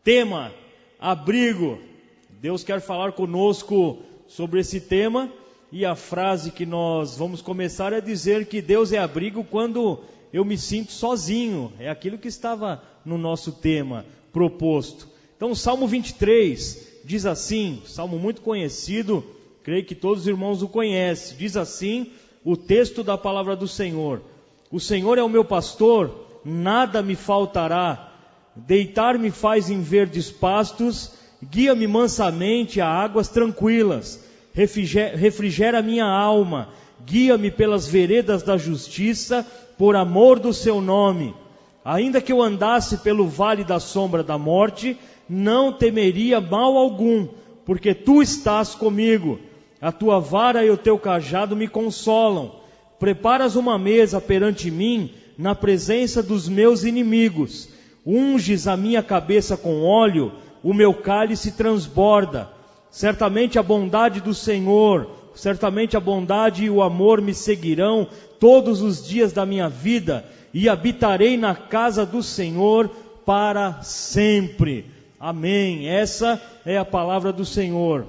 Tema: abrigo. Deus quer falar conosco sobre esse tema, e a frase que nós vamos começar é dizer que Deus é abrigo quando eu me sinto sozinho. É aquilo que estava no nosso tema proposto. Então, o Salmo 23 diz assim, salmo muito conhecido, creio que todos os irmãos o conhecem. Diz assim o texto da palavra do Senhor: o Senhor é o meu pastor, nada me faltará. Deitar-me faz em verdes pastos, guia-me mansamente a águas tranquilas. Refrigera minha alma, guia-me pelas veredas da justiça, por amor do seu nome. Ainda que eu andasse pelo vale da sombra da morte, não temeria mal algum, porque tu estás comigo. A tua vara e o teu cajado me consolam. Preparas uma mesa perante mim, na presença dos meus inimigos. Unges a minha cabeça com óleo, o meu cálice transborda. Certamente a bondade do Senhor, certamente a bondade e o amor me seguirão todos os dias da minha vida, e habitarei na casa do Senhor para sempre. Amém. Essa é a palavra do Senhor.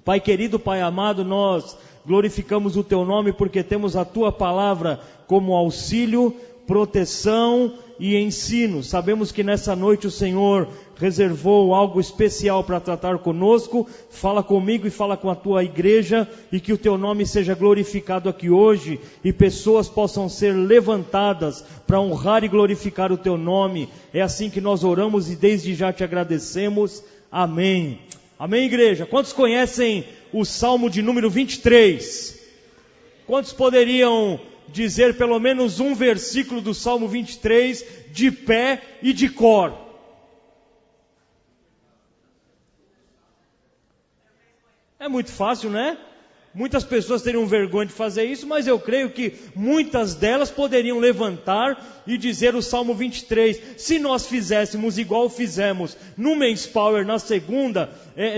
Pai querido, Pai amado, nós glorificamos o Teu nome porque temos a Tua palavra como auxílio, proteção e ensino. Sabemos que nessa noite o Senhor reservou algo especial para tratar conosco. Fala comigo e fala com a Tua igreja, e que o Teu nome seja glorificado aqui hoje, e pessoas possam ser levantadas para honrar e glorificar o Teu nome. É assim que nós oramos e desde já Te agradecemos. Amém. Amém, igreja? Quantos conhecem o Salmo de número 23? Quantos poderiam dizer pelo menos um versículo do Salmo 23 de pé e de cor? É muito fácil, né? Muitas pessoas teriam vergonha de fazer isso, mas eu creio que muitas delas poderiam levantar e dizer o Salmo 23. Se nós fizéssemos igual fizemos no Men's Power na segunda,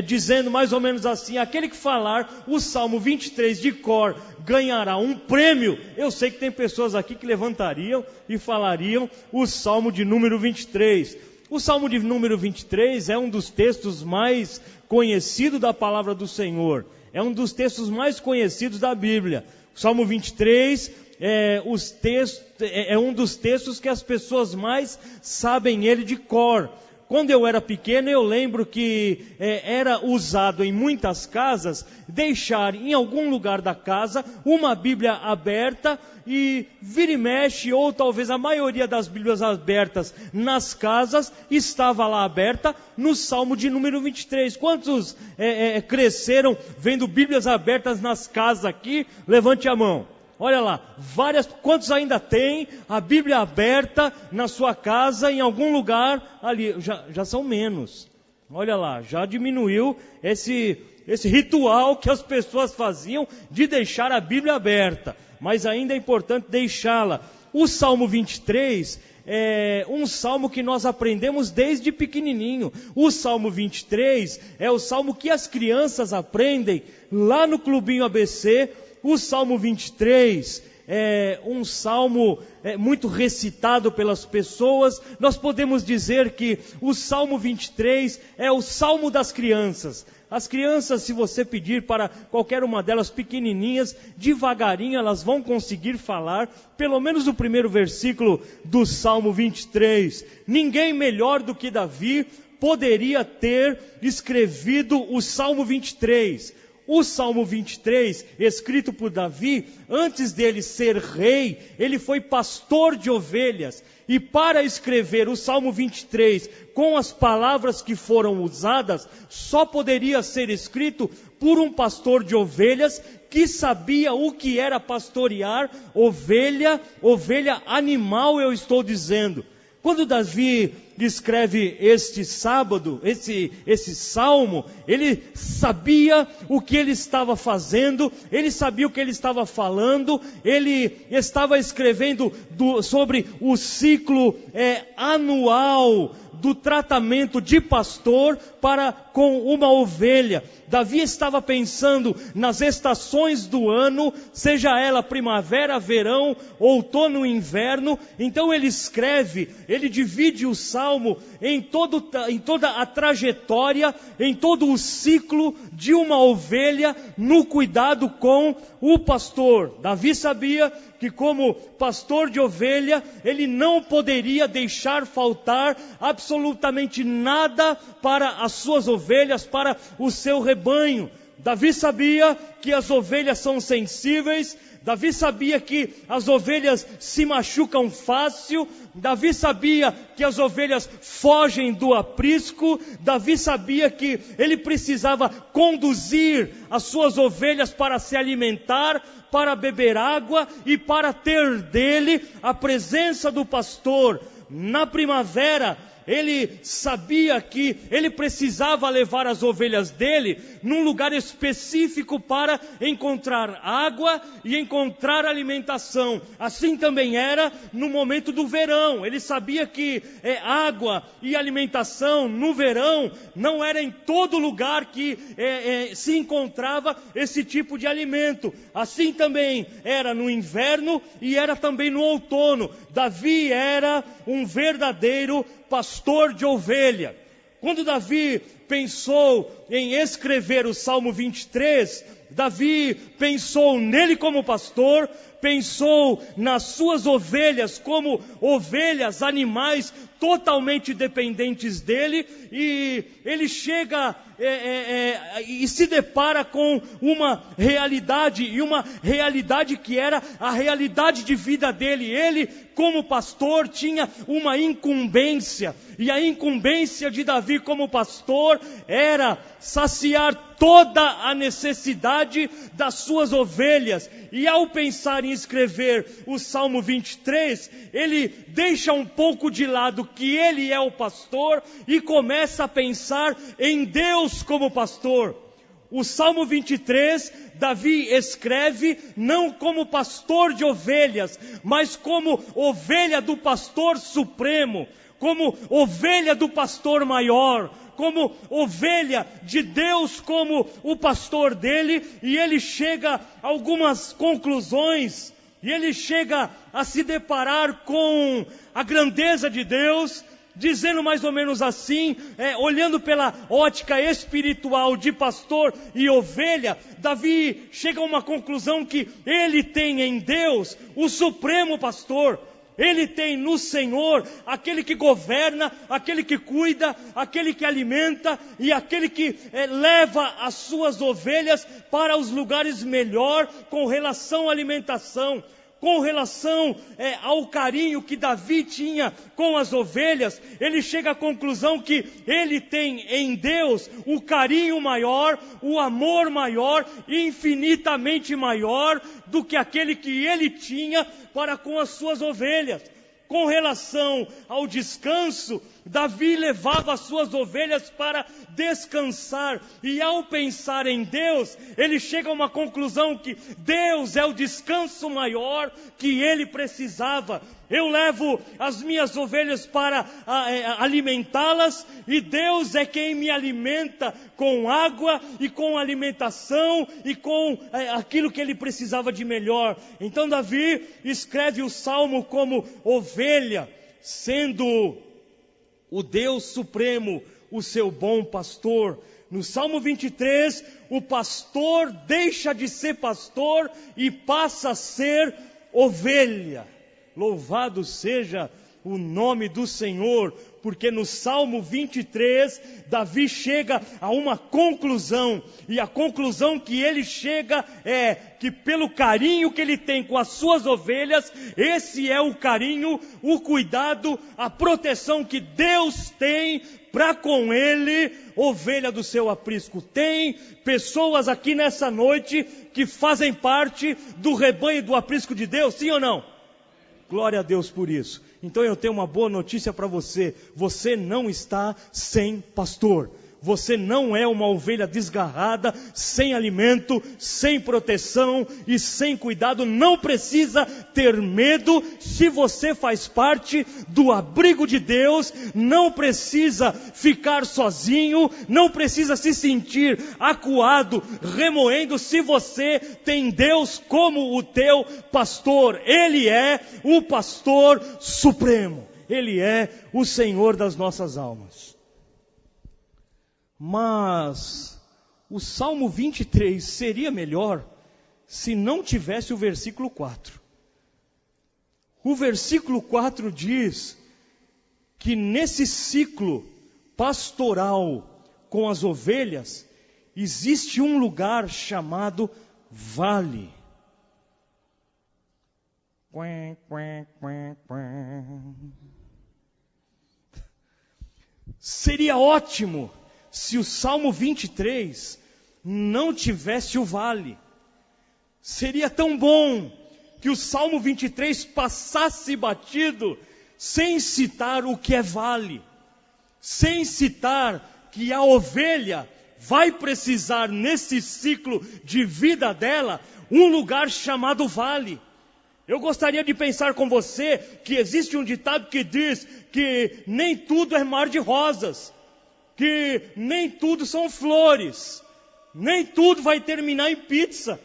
dizendo mais ou menos assim: aquele que falar o Salmo 23 de cor ganhará um prêmio. Eu sei que tem pessoas aqui que levantariam e falariam o Salmo de número 23. O Salmo de número 23 é um dos textos mais conhecidos da palavra do Senhor. É um dos textos mais conhecidos da Bíblia. O Salmo 23 é um dos textos que as pessoas mais sabem ele de cor. Quando eu era pequeno, eu lembro que era usado em muitas casas deixar em algum lugar da casa uma Bíblia aberta, e vira e mexe, ou talvez a maioria das Bíblias abertas nas casas estava lá aberta no Salmo de número 23. Quantos cresceram vendo Bíblias abertas nas casas aqui? Levante a mão. Olha lá, quantos ainda tem a Bíblia aberta na sua casa, em algum lugar ali? Já são menos. Olha lá, já diminuiu esse ritual que as pessoas faziam de deixar a Bíblia aberta. Mas ainda é importante deixá-la. O Salmo 23 é um salmo que nós aprendemos desde pequenininho. O Salmo 23 é o salmo que as crianças aprendem lá no Clubinho ABC. O Salmo 23 é um salmo muito recitado pelas pessoas. Nós podemos dizer que o Salmo 23 é o salmo das crianças. As crianças, se você pedir para qualquer uma delas pequenininhas, devagarinho elas vão conseguir falar pelo menos o primeiro versículo do Salmo 23. Ninguém melhor do que Davi poderia ter escrevido o Salmo 23. O Salmo 23, escrito por Davi, antes dele ser rei, ele foi pastor de ovelhas. E para escrever o Salmo 23 com as palavras que foram usadas, só poderia ser escrito por um pastor de ovelhas que sabia o que era pastorear ovelha animal, eu estou dizendo. Quando Davi escreve este salmo, ele sabia o que ele estava fazendo, ele sabia o que ele estava falando, ele estava escrevendo sobre o ciclo anual do tratamento de pastor para com uma ovelha. Davi estava pensando nas estações do ano, seja ela primavera, verão, outono, inverno. Então ele escreve, ele divide o salmo em toda a trajetória, em todo o ciclo de uma ovelha no cuidado com o pastor. Davi sabia que como pastor de ovelha, ele não poderia deixar faltar absolutamente nada para as suas ovelhas, para o seu rebanho. Davi sabia que as ovelhas são sensíveis, Davi sabia que as ovelhas se machucam fácil, Davi sabia que as ovelhas fogem do aprisco, Davi sabia que ele precisava conduzir as suas ovelhas para se alimentar, para beber água e para ter dele a presença do pastor. Na primavera, ele sabia que ele precisava levar as ovelhas dele num lugar específico para encontrar água e encontrar alimentação. Assim também era no momento do verão. Ele sabia que água e alimentação no verão não era em todo lugar que se encontrava esse tipo de alimento. Assim também era no inverno e era também no outono. Davi era um verdadeiro pastor de ovelha. Quando Davi pensou em escrever o Salmo 23, Davi pensou nele como pastor, pensou nas suas ovelhas como ovelhas, animais totalmente dependentes dele, e ele chega e se depara com uma realidade, e uma realidade que era a realidade de vida dele. Ele, como pastor, tinha uma incumbência, e a incumbência de Davi como pastor era saciar toda a necessidade das suas ovelhas. E ao pensar em escrever o Salmo 23, ele deixa um pouco de lado que ele é o pastor e começa a pensar em Deus como pastor. O Salmo 23, Davi escreve não como pastor de ovelhas, mas como ovelha do pastor supremo, como ovelha do pastor maior, como ovelha de Deus como o pastor dele. E ele chega a algumas conclusões, e ele chega a se deparar com a grandeza de Deus, dizendo mais ou menos assim, olhando pela ótica espiritual de pastor e ovelha, Davi chega a uma conclusão que ele tem em Deus o supremo pastor. Ele tem no Senhor aquele que governa, aquele que cuida, aquele que alimenta e aquele que leva as suas ovelhas para os lugares melhor com relação à alimentação. Com relação ao carinho que Davi tinha com as ovelhas, ele chega à conclusão que ele tem em Deus o carinho maior, o amor maior, infinitamente maior do que aquele que ele tinha para com as suas ovelhas. Com relação ao descanso, Davi levava as suas ovelhas para descansar, e ao pensar em Deus, ele chega a uma conclusão que Deus é o descanso maior que ele precisava. Eu levo as minhas ovelhas para alimentá-las, e Deus é quem me alimenta com água e com alimentação e com aquilo que ele precisava de melhor. Então Davi escreve o Salmo como ovelha, sendo o Deus Supremo o seu bom pastor. No Salmo 23, o pastor deixa de ser pastor e passa a ser ovelha. Louvado seja o nome do Senhor, porque no Salmo 23, Davi chega a uma conclusão, e a conclusão que ele chega é que pelo carinho que ele tem com as suas ovelhas, esse é o carinho, o cuidado, a proteção que Deus tem para com ele, ovelha do seu aprisco. Tem pessoas aqui nessa noite que fazem parte do rebanho do aprisco de Deus, sim ou não? Glória a Deus por isso. Então eu tenho uma boa notícia para você. Você não está sem pastor. Você não é uma ovelha desgarrada, sem alimento, sem proteção e sem cuidado. Não precisa ter medo se você faz parte do abrigo de Deus. Não precisa ficar sozinho, não precisa se sentir acuado, remoendo, se você tem Deus como o teu pastor. Ele é o pastor supremo. Ele é o Senhor das nossas almas. Mas o Salmo 23 seria melhor se não tivesse o versículo 4. O versículo 4 diz que nesse ciclo pastoral com as ovelhas, existe um lugar chamado vale. Seria ótimo se o Salmo 23 não tivesse o vale. Seria tão bom que o Salmo 23 passasse batido, sem citar o que é vale, sem citar que a ovelha vai precisar, nesse ciclo de vida dela, um lugar chamado vale. Eu gostaria de pensar com você que existe um ditado que diz que nem tudo é mar de rosas, que nem tudo são flores, nem tudo vai terminar em pizza.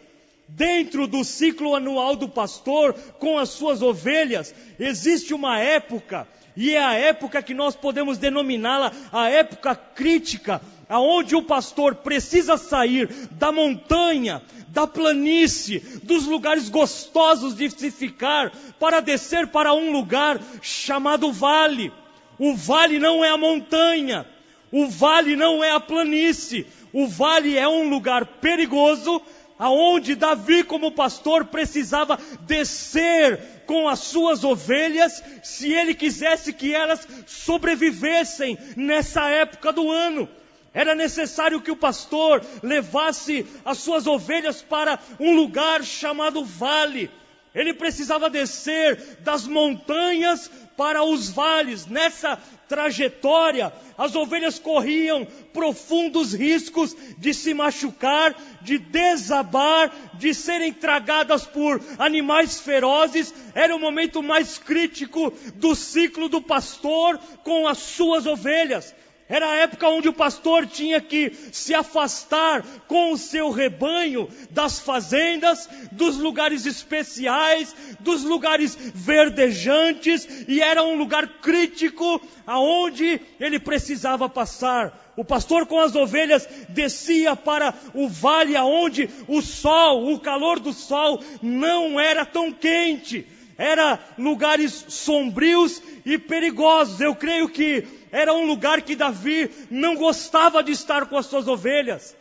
Dentro do ciclo anual do pastor, com as suas ovelhas, existe uma época, e é a época que nós podemos denominá-la a época crítica, aonde o pastor precisa sair da montanha, da planície, dos lugares gostosos de se ficar, para descer para um lugar chamado vale. O vale não é a montanha, o vale não é a planície, o vale é um lugar perigoso, aonde Davi, como pastor, precisava descer com as suas ovelhas, se ele quisesse que elas sobrevivessem nessa época do ano. Era necessário que o pastor levasse as suas ovelhas para um lugar chamado vale. Ele precisava descer das montanhas para os vales. Nessa trajetória, as ovelhas corriam profundos riscos de se machucar, de desabar, de serem tragadas por animais ferozes. Era o momento mais crítico do ciclo do pastor com as suas ovelhas. Era a época onde o pastor tinha que se afastar com o seu rebanho das fazendas, dos lugares especiais, dos lugares verdejantes, e era um lugar crítico aonde ele precisava passar. O pastor com as ovelhas descia para o vale aonde o sol, o calor do sol não era tão quente. Era lugares sombrios e perigosos. Eu creio que era um lugar que Davi não gostava de estar com as suas ovelhas.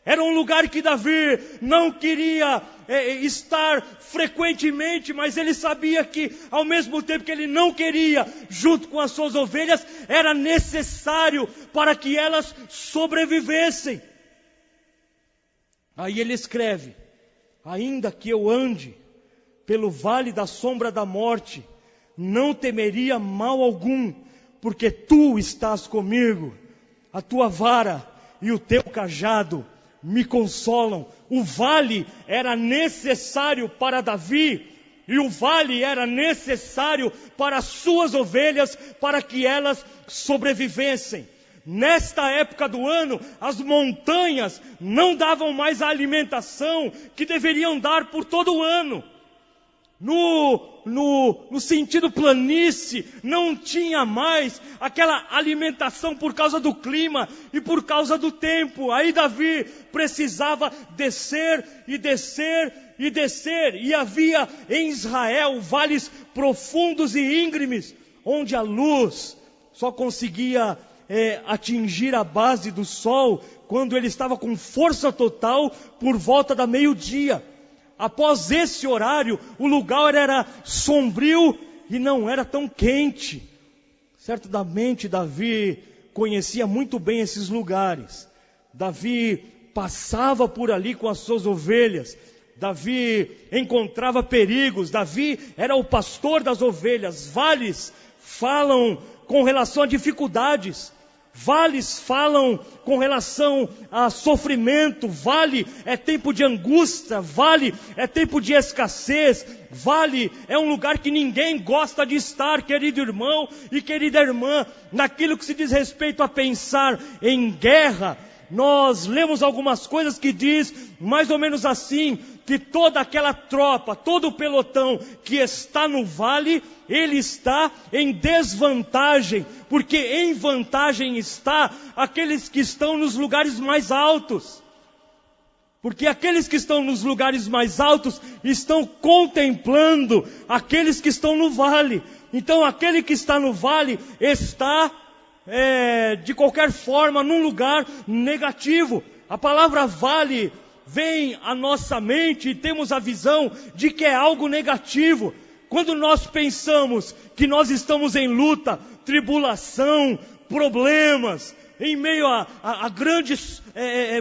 Era um lugar que Davi não queria estar frequentemente, mas ele sabia que, ao mesmo tempo que ele não queria, junto com as suas ovelhas, era necessário para que elas sobrevivessem. Aí ele escreve: ainda que eu ande pelo vale da sombra da morte, não temeria mal algum, porque tu estás comigo. A tua vara e o teu cajado me consolam. O vale era necessário para Davi, e o vale era necessário para as suas ovelhas, para que elas sobrevivessem. Nesta época do ano, as montanhas não davam mais a alimentação que deveriam dar por todo o ano. No sentido planície, não tinha mais aquela alimentação por causa do clima e por causa do tempo. Aí Davi precisava descer e descer e descer. E havia em Israel vales profundos e íngremes, onde a luz só conseguia atingir a base do sol quando ele estava com força total por volta da meio-dia. Após esse horário, o lugar era sombrio e não era tão quente. Certamente Davi conhecia muito bem esses lugares. Davi passava por ali com as suas ovelhas. Davi encontrava perigos. Davi era o pastor das ovelhas. Vales falam com relação a dificuldades. Vales falam com relação a sofrimento, vale é tempo de angústia, vale é tempo de escassez, vale é um lugar que ninguém gosta de estar, querido irmão e querida irmã. Naquilo que se diz respeito a pensar em guerra, nós lemos algumas coisas que diz mais ou menos assim, que toda aquela tropa, todo o pelotão que está no vale, ele está em desvantagem, porque em vantagem está aqueles que estão nos lugares mais altos. Porque aqueles que estão nos lugares mais altos estão contemplando aqueles que estão no vale. Então aquele que está no vale está de qualquer forma num lugar negativo. A palavra vale vem à nossa mente e temos a visão de que é algo negativo. Quando nós pensamos que nós estamos em luta, tribulação, problemas, em meio a grandes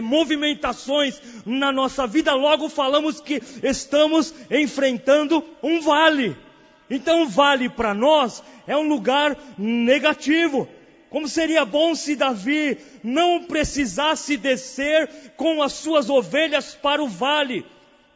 movimentações na nossa vida, logo falamos que estamos enfrentando um vale. Então o vale para nós é um lugar negativo. Como seria bom se Davi não precisasse descer com as suas ovelhas para o vale.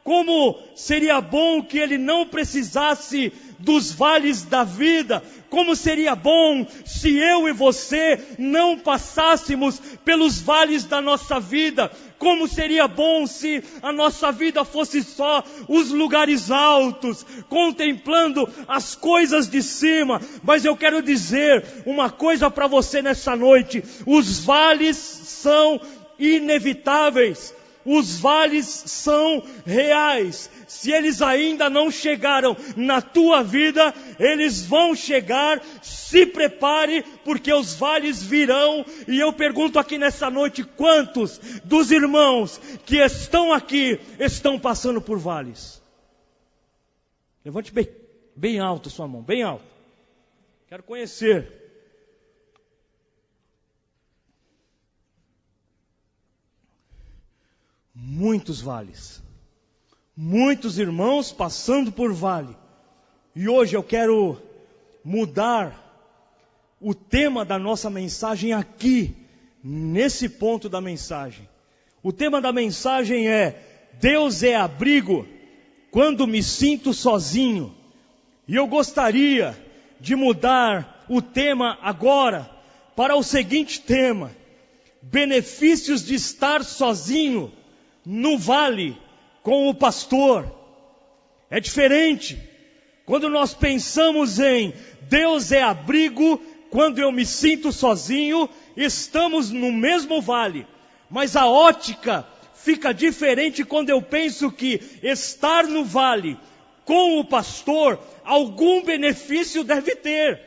Como seria bom que ele não precisasse dos vales da vida. Como seria bom se eu e você não passássemos pelos vales da nossa vida. Como seria bom se a nossa vida fosse só os lugares altos, contemplando as coisas de cima. Mas eu quero dizer uma coisa para você nessa noite: os vales são inevitáveis. Os vales são reais. Se eles ainda não chegaram na tua vida, eles vão chegar. Se prepare, porque os vales virão. E eu pergunto aqui nessa noite: quantos dos irmãos que estão aqui estão passando por vales? Levante bem alto sua mão, bem alto. Quero conhecer. Muitos vales, muitos irmãos passando por vale. E hoje eu quero mudar o tema da nossa mensagem aqui, nesse ponto da mensagem. O tema da mensagem é: Deus é abrigo quando me sinto sozinho. E eu gostaria de mudar o tema agora para o seguinte tema: benefícios de estar sozinho no vale com o pastor. É diferente. Quando nós pensamos em Deus é abrigo quando eu me sinto sozinho, estamos no mesmo vale. Mas a ótica fica diferente quando eu penso que estar no vale com o pastor, algum benefício deve ter.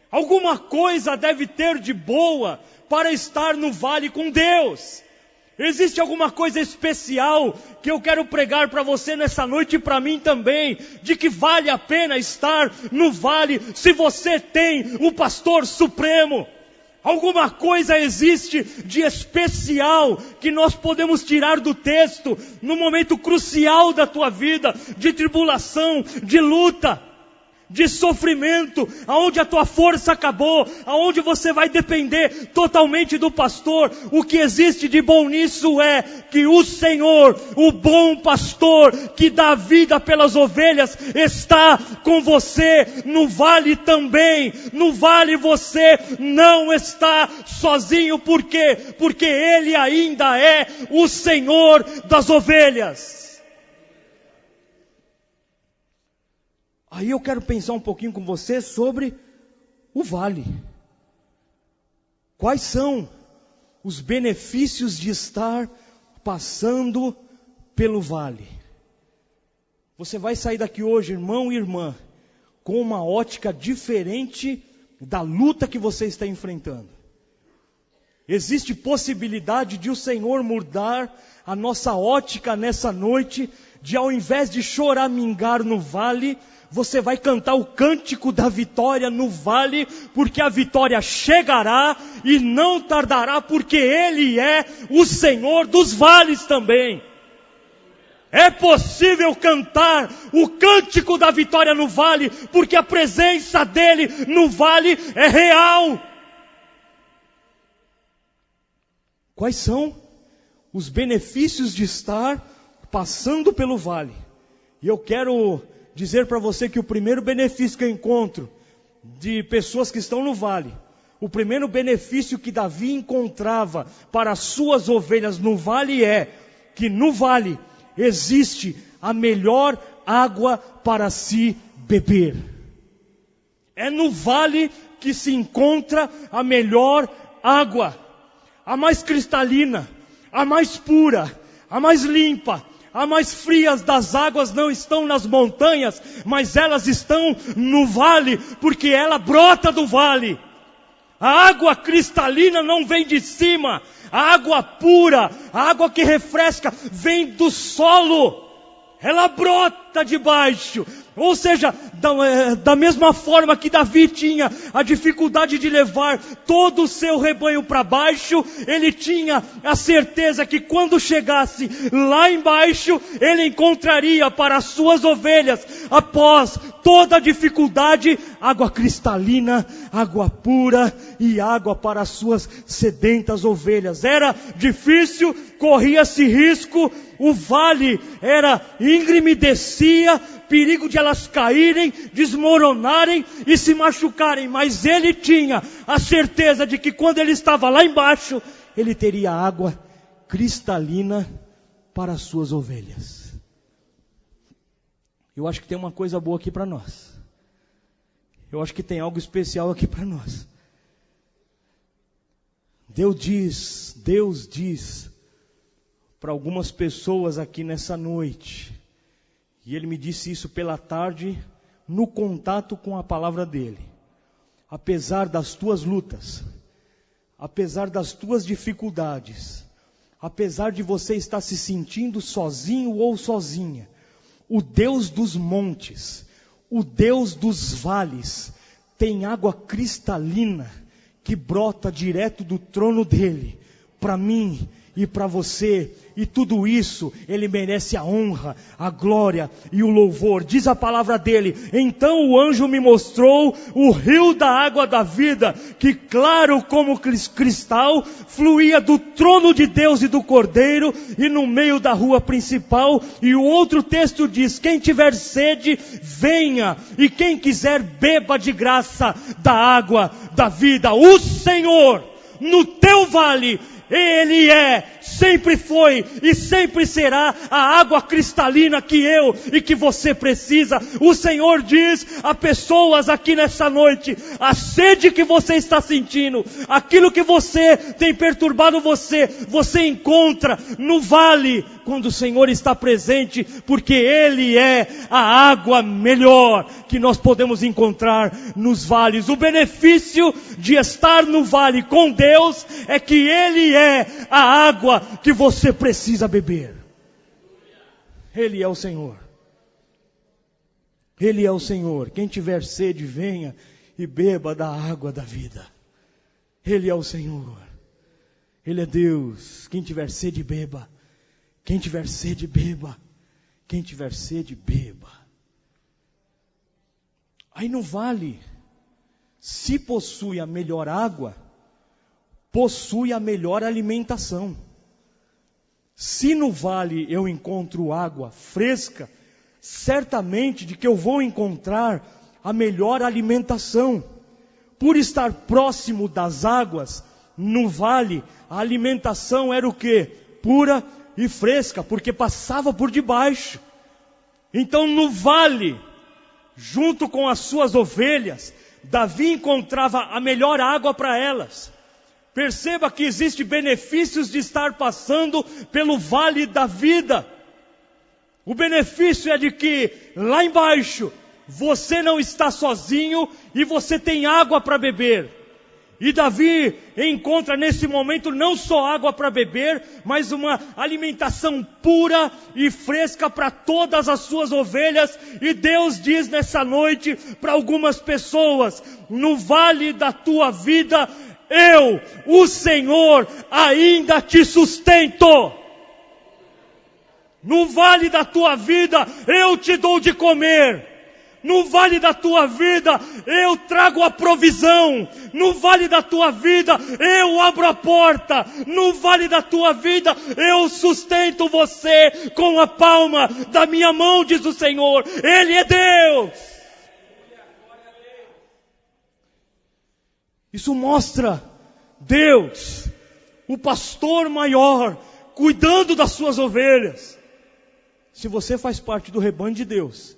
Alguma coisa deve ter de boa para estar no vale com Deus. Existe alguma coisa especial que eu quero pregar para você nessa noite e para mim também, de que vale a pena estar no vale se você tem o pastor supremo. Alguma coisa existe de especial que nós podemos tirar do texto no momento crucial da tua vida, de tribulação, de luta, de sofrimento, aonde a tua força acabou, aonde você vai depender totalmente do pastor. O que existe de bom nisso é que o Senhor, o bom pastor que dá vida pelas ovelhas, está com você no vale também. No vale você não está sozinho. Por quê? Porque Ele ainda é o Senhor das ovelhas. Aí eu quero pensar um pouquinho com você sobre o vale. Quais são os benefícios de estar passando pelo vale? Você vai sair daqui hoje, irmão e irmã, com uma ótica diferente da luta que você está enfrentando. Existe possibilidade de o Senhor mudar a nossa ótica nessa noite, de ao invés de choramingar no vale, você vai cantar o cântico da vitória no vale, porque a vitória chegará e não tardará, porque Ele é o Senhor dos vales também. É possível cantar o cântico da vitória no vale, porque a presença dEle no vale é real. Quais são os benefícios de estar passando pelo vale? E eu quero dizer para você que o primeiro benefício que eu encontro de pessoas que estão no vale, o primeiro benefício que Davi encontrava para as suas ovelhas no vale é que no vale existe a melhor água para se beber. É no vale que se encontra a melhor água, a mais cristalina, a mais pura, a mais limpa. A mais frias das águas não estão nas montanhas, mas elas estão no vale, porque ela brota do vale. A água cristalina não vem de cima, a água pura, a água que refresca, vem do solo. Ela brota de baixo. Ou seja, da mesma forma que Davi tinha a dificuldade de levar todo o seu rebanho para baixo, ele tinha a certeza que quando chegasse lá embaixo, ele encontraria para as suas ovelhas, após toda a dificuldade, água cristalina, água pura e água para as suas sedentas ovelhas. Era difícil, corria-se risco, o vale era íngreme, descia, perigo de elas caírem, desmoronarem e se machucarem, mas ele tinha a certeza de que quando ele estava lá embaixo, ele teria água cristalina para as suas ovelhas. Eu acho que tem uma coisa boa aqui para nós. Eu acho que tem algo especial aqui para nós. Deus diz para algumas pessoas aqui nessa noite, e Ele me disse isso pela tarde, no contato com a palavra dEle. Apesar das tuas lutas, apesar das tuas dificuldades, apesar de você estar se sentindo sozinho ou sozinha, o Deus dos montes, o Deus dos vales, tem água cristalina que brota direto do trono dEle, para mim e para você, e tudo isso, Ele merece a honra, a glória e o louvor. Diz a palavra dEle: então o anjo me mostrou o rio da água da vida, que claro como cristal, fluía do trono de Deus e do Cordeiro, e no meio da rua principal. E o outro texto diz: quem tiver sede, venha, e quem quiser, beba de graça da água da vida. O Senhor, no teu vale, Ele sempre foi e sempre será a água cristalina que eu e que você precisa. O Senhor diz a pessoas aqui nessa noite: a sede que você está sentindo, aquilo que você tem perturbado você encontra no vale, quando o Senhor está presente, porque Ele é a água melhor que nós podemos encontrar nos vales. O benefício de estar no vale com Deus é que Ele é a água que você precisa beber. Ele é o Senhor. Ele é o Senhor. Quem tiver sede, venha e beba da água da vida. Ele é o Senhor. Ele é Deus. Quem tiver sede, beba. Quem tiver sede, beba. Quem tiver sede, beba. Aí no vale, se possui a melhor água, possui a melhor alimentação. Se no vale eu encontro água fresca, certamente de que eu vou encontrar a melhor alimentação. Por estar próximo das águas, no vale, a alimentação era o quê? Pura e fresca, porque passava por debaixo. Então no vale, junto com as suas ovelhas, Davi encontrava a melhor água para elas. Perceba que existem benefícios de estar passando pelo vale da vida. O benefício é de que lá embaixo você não está sozinho e você tem água para beber. E Davi encontra nesse momento não só água para beber, mas uma alimentação pura e fresca para todas as suas ovelhas. E Deus diz nessa noite para algumas pessoas: no vale da tua vida, eu, o Senhor, ainda te sustento. No vale da tua vida, eu te dou de comer. No vale da tua vida, eu trago a provisão. No vale da tua vida, eu abro a porta. No vale da tua vida, eu sustento você com a palma da minha mão, diz o Senhor. Ele é Deus. Isso mostra Deus, o pastor maior, cuidando das suas ovelhas. Se você faz parte do rebanho de Deus,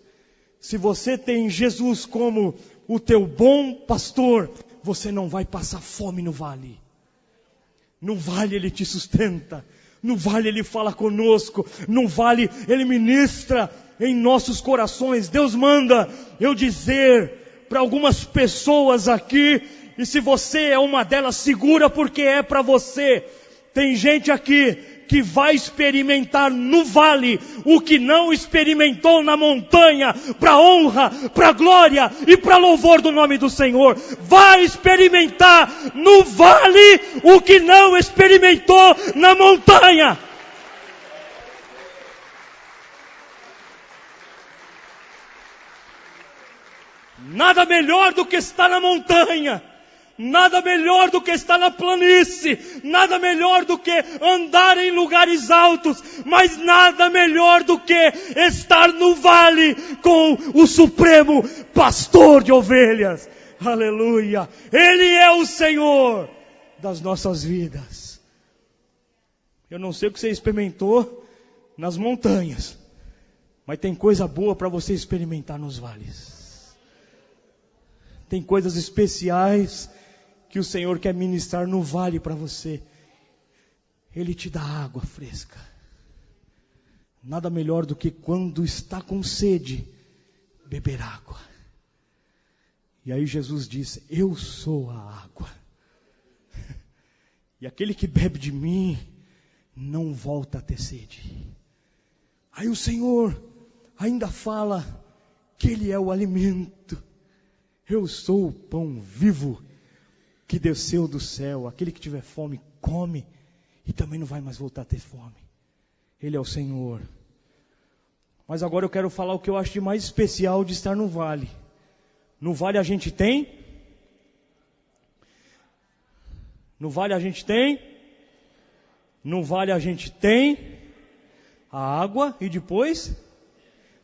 se você tem Jesus como o teu bom pastor, você não vai passar fome no vale. No vale Ele te sustenta. No vale Ele fala conosco. No vale Ele ministra em nossos corações. Deus manda eu dizer para algumas pessoas aqui, e se você é uma delas, segura, porque é para você. Tem gente aqui que vai experimentar no vale o que não experimentou na montanha, para honra, para glória e para louvor do nome do Senhor. Vai experimentar no vale o que não experimentou na montanha. Nada melhor do que estar na montanha. Nada melhor do que estar na planície, nada melhor do que andar em lugares altos, mas nada melhor do que estar no vale com o supremo pastor de ovelhas. Aleluia! Ele é o Senhor das nossas vidas. Eu não sei o que você experimentou nas montanhas, mas tem coisa boa para você experimentar nos vales. Tem coisas especiais que o Senhor quer ministrar no vale para você. Ele te dá água fresca. Nada melhor do que quando está com sede, beber água. E aí Jesus disse: eu sou a água. E aquele que bebe de mim, não volta a ter sede. Aí o Senhor ainda fala que Ele é o alimento. Eu sou o pão vivo que desceu do céu. Aquele que tiver fome, come, e também não vai mais voltar a ter fome. Ele é o Senhor. Mas agora eu quero falar o que eu acho de mais especial de estar no vale. No vale a gente tem? No vale a gente tem? No vale a gente tem a água e depois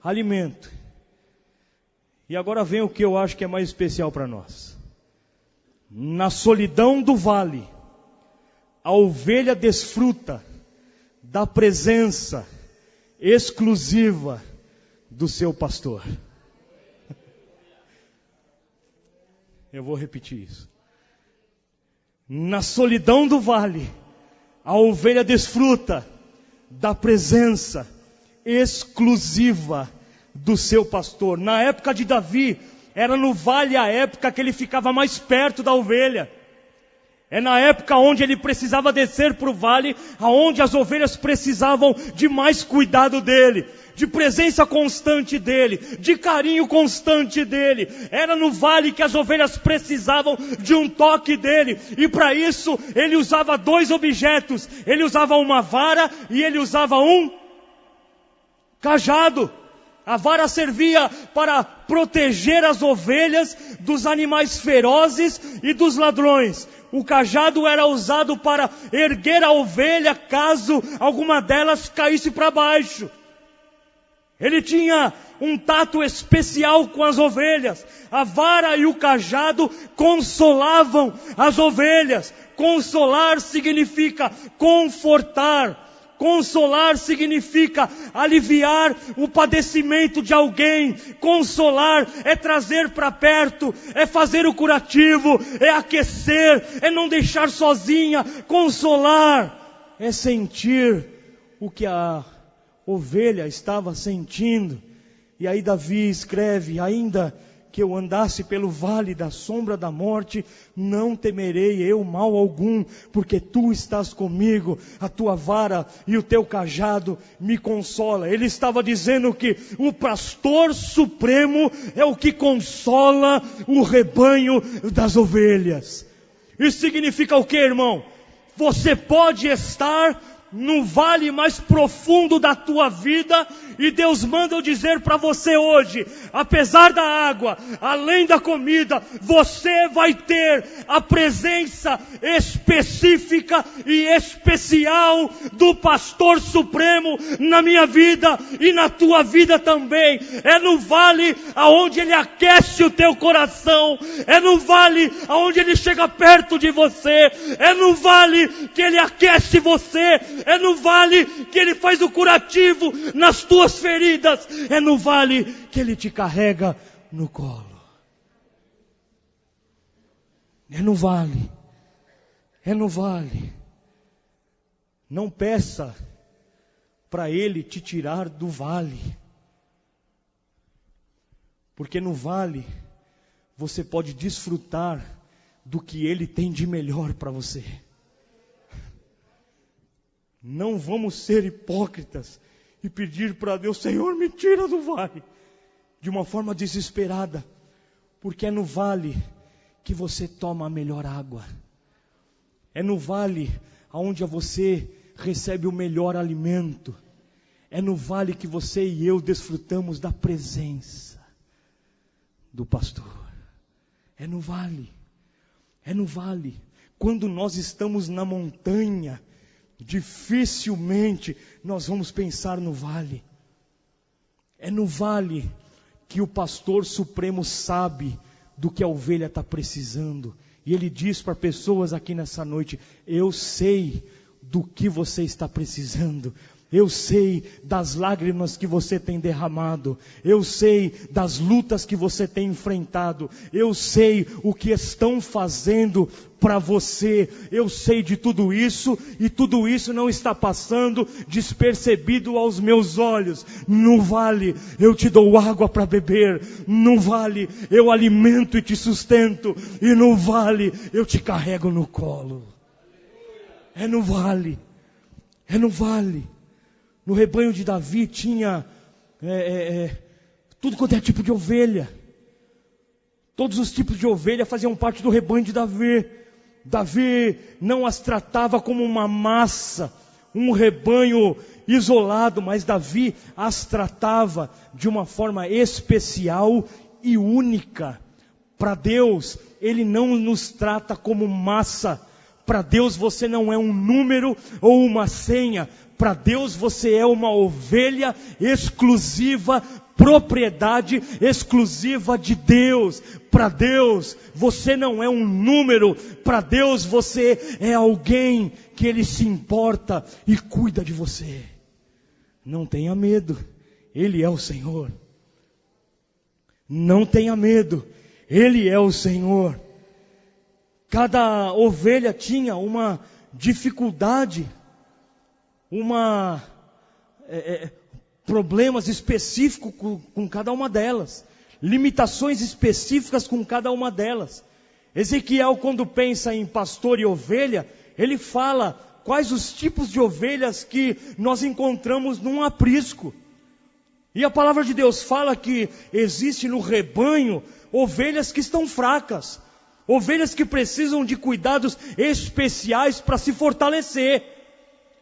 alimento. E agora vem o que eu acho que é mais especial para nós. Na solidão do vale, a ovelha desfruta da presença exclusiva do seu pastor. Eu vou repetir isso. Na solidão do vale, a ovelha desfruta da presença exclusiva do seu pastor. Na época de Davi, era no vale a época que ele ficava mais perto da ovelha. É na época onde ele precisava descer para o vale, aonde as ovelhas precisavam de mais cuidado dele, de presença constante dele, de carinho constante dele. Era no vale que as ovelhas precisavam de um toque dele. E para isso ele usava dois objetos. Ele usava uma vara e ele usava um cajado. A vara servia para proteger as ovelhas dos animais ferozes e dos ladrões. O cajado era usado para erguer a ovelha caso alguma delas caísse para baixo. Ele tinha um tato especial com as ovelhas. A vara e o cajado consolavam as ovelhas. Consolar significa confortar. Consolar significa aliviar o padecimento de alguém. Consolar é trazer para perto, é fazer o curativo, é aquecer, é não deixar sozinha. Consolar é sentir o que a ovelha estava sentindo. E aí Davi escreve: ainda que eu andasse pelo vale da sombra da morte, não temerei eu mal algum, porque tu estás comigo, a tua vara e o teu cajado me consola. Ele estava dizendo que o pastor supremo é o que consola o rebanho das ovelhas. Isso significa o que, irmão? Você pode estar no vale mais profundo da tua vida, e Deus manda eu dizer para você hoje, apesar da água, além da comida, você vai ter a presença específica e especial do Pastor Supremo na minha vida e na tua vida também. É no vale aonde Ele aquece o teu coração, é no vale aonde Ele chega perto de você, é no vale que Ele aquece você, é no vale que Ele faz o curativo nas tuas feridas, é no vale que Ele te carrega no colo. É no vale, é no vale. Não peça para Ele te tirar do vale, porque no vale você pode desfrutar do que Ele tem de melhor para você. Não vamos ser hipócritas e pedir para Deus, Senhor, me tira do vale, de uma forma desesperada, porque é no vale que você toma a melhor água, é no vale onde você recebe o melhor alimento, é no vale que você e eu desfrutamos da presença do pastor, é no vale, é no vale. Quando nós estamos na montanha, dificilmente nós vamos pensar no vale. É no vale que o pastor supremo sabe do que a ovelha está precisando. E ele diz para pessoas aqui nessa noite, eu sei do que você está precisando. Eu sei das lágrimas que você tem derramado. Eu sei das lutas que você tem enfrentado. Eu sei o que estão fazendo para você. Eu sei de tudo isso, e tudo isso não está passando despercebido aos meus olhos. No vale eu te dou água para beber. No vale eu alimento e te sustento. E no vale eu te carrego no colo. É no vale. É no vale. No rebanho de Davi tinha tudo quanto é tipo de ovelha. Todos os tipos de ovelha faziam parte do rebanho de Davi. Davi não as tratava como uma massa, um rebanho isolado, mas Davi as tratava de uma forma especial e única. Para Deus, Ele não nos trata como massa. Para Deus você não é um número ou uma senha. Para Deus você é uma ovelha exclusiva, propriedade exclusiva de Deus. Para Deus você não é um número. Para Deus você é alguém que Ele se importa e cuida de você. Não tenha medo, Ele é o Senhor. Não tenha medo, Ele é o Senhor. Cada ovelha tinha uma dificuldade, problemas específicos com cada uma delas, limitações específicas com cada uma delas. Ezequiel, quando pensa em pastor e ovelha, ele fala quais os tipos de ovelhas que nós encontramos num aprisco. E a palavra de Deus fala que existe no rebanho ovelhas que estão fracas, ovelhas que precisam de cuidados especiais para se fortalecer.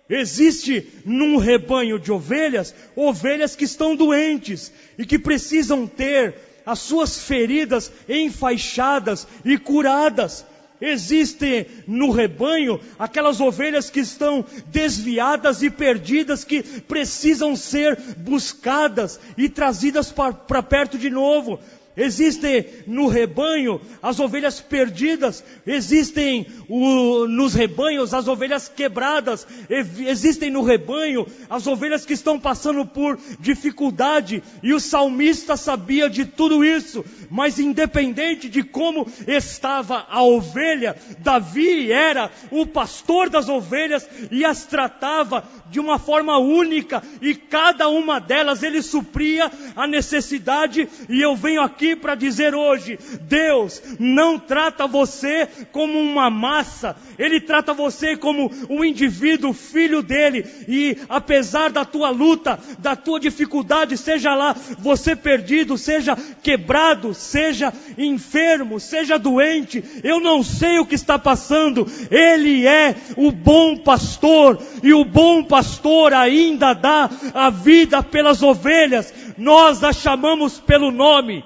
Existe num rebanho de ovelhas, ovelhas que estão doentes e que precisam ter as suas feridas enfaixadas e curadas. Existem no rebanho aquelas ovelhas que estão desviadas e perdidas, que precisam ser buscadas e trazidas para perto de novo. Existem no rebanho as ovelhas perdidas, existem nos rebanhos as ovelhas quebradas, existem no rebanho as ovelhas que estão passando por dificuldade, e o salmista sabia de tudo isso. Mas independente de como estava a ovelha, Davi era o pastor das ovelhas e as tratava de uma forma única, e cada uma delas ele supria a necessidade. E eu venho aqui aqui para dizer hoje: Deus não trata você como uma massa, Ele trata você como um indivíduo, filho dEle. E apesar da tua luta, da tua dificuldade, seja lá você perdido, seja quebrado, seja enfermo, seja doente, eu não sei o que está passando, Ele é o bom pastor, e o bom pastor ainda dá a vida pelas ovelhas. Nós a chamamos pelo nome.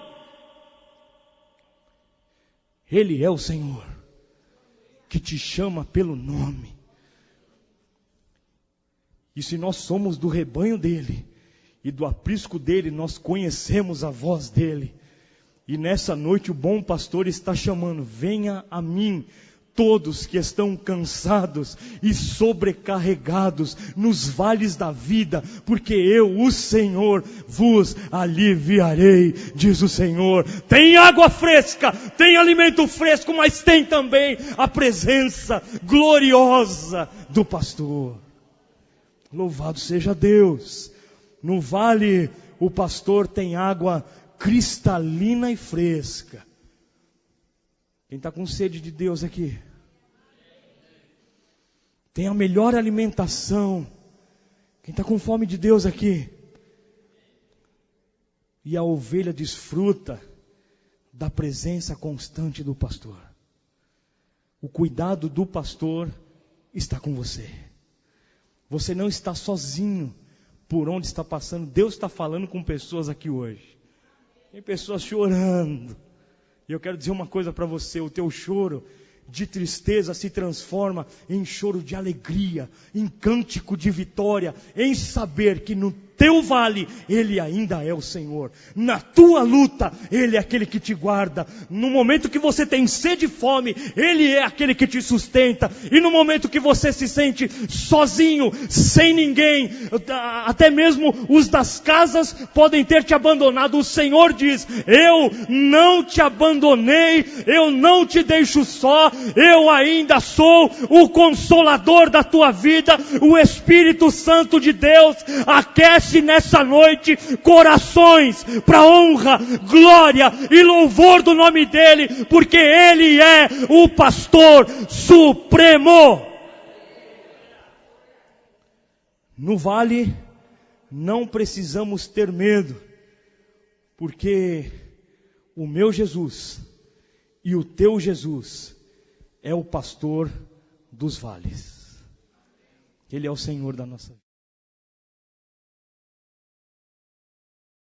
Ele é o Senhor que te chama pelo nome. E se nós somos do rebanho dele e do aprisco dele, nós conhecemos a voz dele. E nessa noite o bom pastor está chamando: venha a mim, todos que estão cansados e sobrecarregados nos vales da vida, porque eu, o Senhor, vos aliviarei, diz o Senhor. Tem água fresca, tem alimento fresco, mas tem também a presença gloriosa do pastor. Louvado seja Deus. No vale o pastor tem água cristalina e fresca. Quem está com sede de Deus aqui? Tem a melhor alimentação. Quem está com fome de Deus aqui? E a ovelha desfruta da presença constante do pastor. O cuidado do pastor está com você. Você não está sozinho por onde está passando. Deus está falando com pessoas aqui hoje. Tem pessoas chorando. E eu quero dizer uma coisa para você: o teu choro de tristeza se transforma em choro de alegria, em cântico de vitória, em saber que no teu vale Ele ainda é o Senhor. Na tua luta Ele é aquele que te guarda. No momento que você tem sede e fome, Ele é aquele que te sustenta. E no momento que você se sente sozinho, sem ninguém, até mesmo os das casas podem ter te abandonado, o Senhor diz: eu não te abandonei, eu não te deixo só, eu ainda sou o consolador da tua vida. O Espírito Santo de Deus aquece nessa noite corações para honra, glória e louvor do nome dEle, porque Ele é o pastor supremo. No vale não precisamos ter medo, porque o meu Jesus e o teu Jesus é o pastor dos vales. Ele é o Senhor da nossa vida.